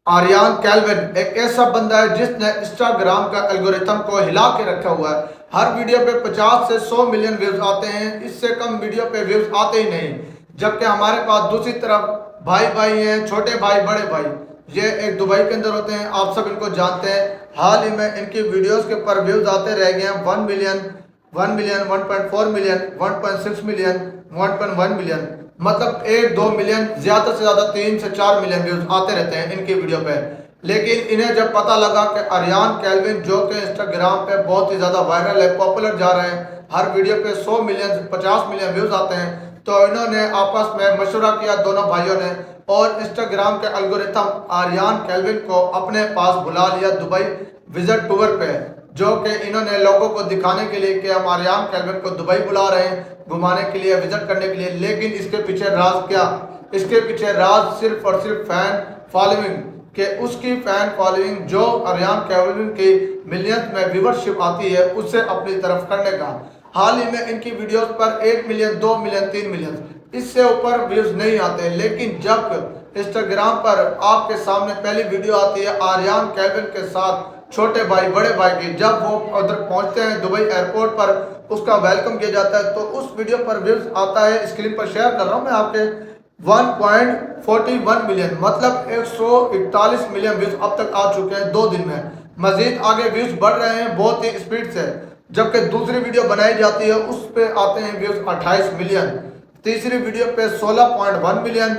Aryan kelvin एक ऐसा बंदा है जिसने इंस्टाग्राम का एल्गोरिथम को हिला के रखा हुआ है। हर वीडियो पे 50 से 100 मिलियन व्यूज आते हैं, इससे कम वीडियो पे व्यूज आते ही नहीं। जबकि हमारे पास दूसरी तरफ भाई भाई हैं, छोटे भाई बड़े भाई, ये एक दुबई के अंदर होते हैं, आप सब इनको जानते हैं। हाल ही में इनकी वीडियोस के पर व्यूज आते रह गए हैं 1 million, 1 million, 1.4 million, 1.6 million, 1.1 million, मतलब 1-2 मिलियन, ज्यादा से ज्यादा 3 से 4 मिलियन व्यूज आते रहते हैं इनकी वीडियो पे। लेकिन इन्हें जब पता लगा कि आर्यन कैल्विन जो कि इंस्टाग्राम पे बहुत ही ज्यादा वायरल है, पॉपुलर जा रहे हैं, हर वीडियो पे 100 मिलियन 50 मिलियन व्यूज आते हैं, तो इन्होंने आपस में मशवरा किया दोनों भाइयों ने, और इंस्टाग्राम के एल्गोरिथम आर्यन कैल्विन को अपने पास बुला लिया दुबई विजिट टूर पे, जो कि इन्होंने लोगों को दिखाने के लिए कि हम आर्यन कैल्विन को दुबई बुला रहे हैं घुमाने के लिए, विजिट करने के लिए। लेकिन इसके पीछे राज क्या? इसके पीछे राज सिर्फ और सिर्फ फैन फॉलोइंग के, उसकी फैन फॉलोइंग जो आर्यन कैल्विन की मिलियंस में व्यूवरशिप आती है उसे अपनी तरफ करने का। हाल ही में इनकी वीडियोस पर 1 मिलियन, 2 मिलियन, 3 मिलियन, इससे ऊपर व्यूज नहीं आते। लेकिन जब इंस्टाग्राम पर आपके सामने पहली वीडियो आती है आर्यन कैल्विन के साथ छोटे भाई बड़े भाई की, जब वो उधर पहुंचते हैं दुबई एयरपोर्ट पर, उसका वेलकम किया जाता है, तो उस वीडियो पर व्यूज आता है, स्क्रीन पर शेयर कर रहा हूं मैं आपके, 1.41 मिलियन, मतलब 141 मिलियन व्यूज अब तक आ चुके हैं 2 दिन में। मजीद आगे व्यूज बढ़ रहे हैं बहुत ही स्पीड से। जबकि दूसरी वीडियो बनाई जाती है उस पे आते हैं व्यूज 28 मिलियन, तीसरी वीडियो पे 16.1 मिलियन,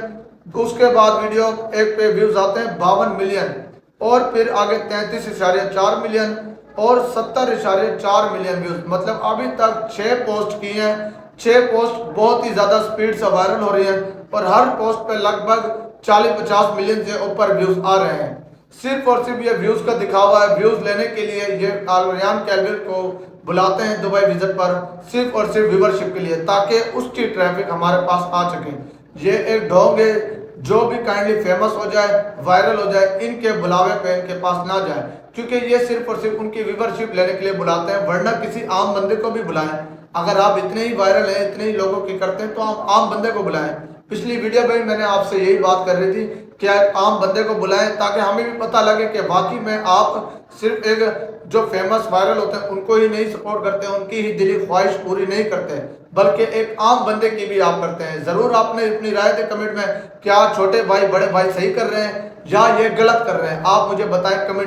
उसके बाद वीडियो एक पे व्यूज आते हैं 52 मिलियन, और फिर आगे 33.4 मिलियन और 70.4 मिलियन व्यूज। मतलब अभी तक 6 पोस्ट की हैं, 6 पोस्ट बहुत ही ज़्यादा स्पीड से वायरल हो रही है, और हर पोस्ट पे लगभग 40-50 मिलियन से ऊपर व्यूज आ रहे हैं। सिर्फ और सिर्फ ये व्यूज का दिखावा है। व्यूज लेने के लिए ये आर्यन कैल्विन को बुलाते हैं दुबई विजिट पर, सिर्फ और सिर्फ व्यूवरशिप के लिए, ताकि उसकी ट्रैफिक हमारे पास आ सके। ये एक ढोंग है, जो भी काइंडली फेमस हो जाए, वायरल हो जाए, इनके बुलावे पे इनके पास ना जाए, क्योंकि ये सिर्फ और सिर्फ उनकी व्यूवरशिप लेने के लिए बुलाते हैं। वरना किसी आम बंदे को भी बुलाएं। अगर आप इतने ही वायरल हैं, इतने ही लोगों की करते हैं, तो आप आम बंदे को बुलाएं। पिछली वीडियो में मैंने आपसे यही बात कर रही थी कि आम बंदे को बुलाएं, ताकि हमें भी पता लगे कि वाकई में आप सिर्फ एक जो फेमस वायरल होते हैं उनको ही नहीं सपोर्ट करते, उनकी ही दिली ख्वाहिश पूरी नहीं करते, बल्कि एक आम बंदे की भी आप करते हैं। जरूर आपने अपनी राय दे कमेंट में, क्या छोटे भाई बड़े भाई सही कर रहे हैं या ये गलत कर रहे हैं, आप मुझे बताएं कमेंट।